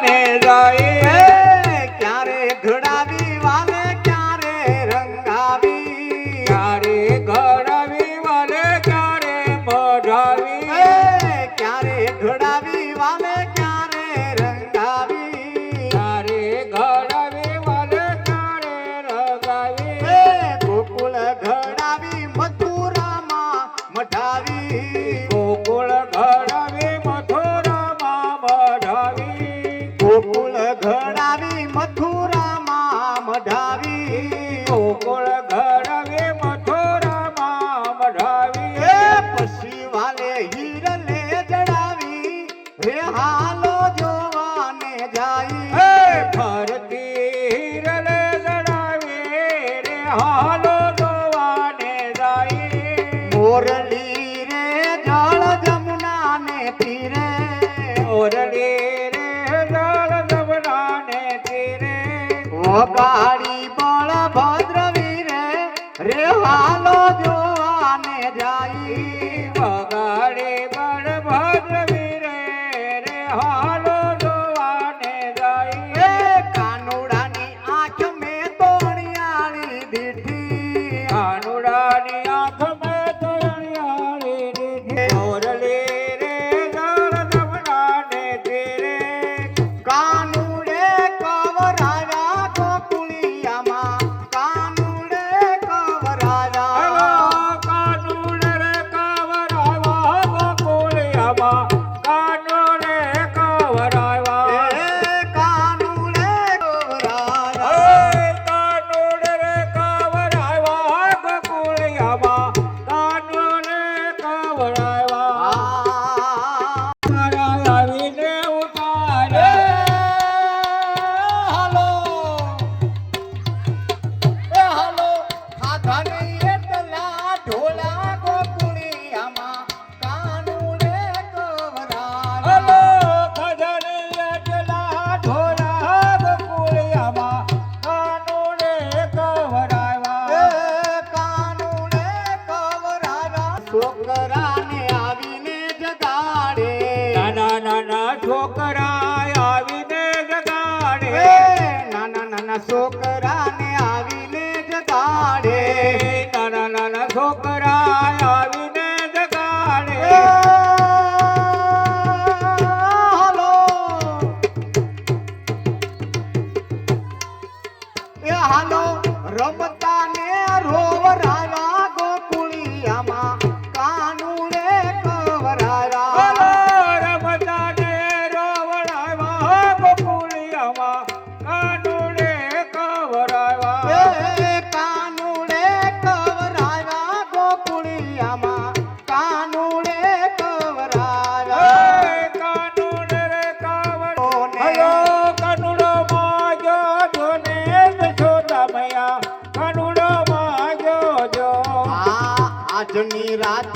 જોવાને જાય ક્યારે ઘડાવી વાલે ક્યારે રંગાવી ક્યારે ઘડાવી વાલે ક્યારે મઢાવી ક્યારે ઘડાવી વાલે ક્યારે રંગાવી ક્યારે ઘડાવી વાલે ક્યારે રંગાવી ગોકુળ ઘડાવી મથુરામાં મઢાવી ગોકુળ ઘડાવી મથુરામાં મઢાવી ગોકુળ ઘડાવી મથુરામાં મઢાવી ગોકુળ ઘડાવી મથુરામાં મઢાવી પછી વાલે હીરલે જડાવી રે હાલો જોવાને જાય ફરતી હીરલે જડાવી રે હાલો જોવાને જાય મોરલી રે જળ જમુનાને તીરે મોરલી રે જળ જમનાને તીરે વગાડી બળભદ્ર વીરે રે હાલો જોવાને જાય વગાડે બળભદ્ર વીરે રે હાલો જોવાને જાય કાનુડાની આંખ મેં તોણિયાળી દીઠી કાનુડાની આંખ મેં તોણિયાળી દીઠી મોરલી રે જળ જમનાને તીરે કાનુડે કવરાયા ગોકુળિયામાં કાનુડે કવરાયા કાનુડ રે કવરાવા ગોકુળિયામાં કાનુડ રે કવરાવા કાનુડે કવરાયા કાનુડ રે કવરાવા ગોકુળિયામાં કાનુડ રે કવરાવા મારા આવીને ઉતારે હાલો હાલો ખાધાની એટલા ઢોલા ગોકુળિયામાં કાનુડે કવરાયા હલો ખજાને એટલા ઢોલા ગોકુળિયામાં કાનુડે કવરાવા કાનુડે કવરાયા છોકરાને આવીને જગાડે નાના નાના છોકરા આવીને જગાડે નાના નાના છોકરાને આવીને જગાડે નાના નાના છોકરા આવીને જગાડે હાલો હાલો રમતા ને રોવરાયા ગોકુળિયામાં કાનુડે કવરાયા હલો રમતાને રોવડાવા ગોકુળિયામાં કાનુડે કવરાવા કાનુડે કવરાયા ગોકુળિયામાં કાનુડે કવરાયા કાનુડ રે કવર હલો કાનુડો માજો જોને જશોદા મૈયા કાનુડો માજો જો આજની રાત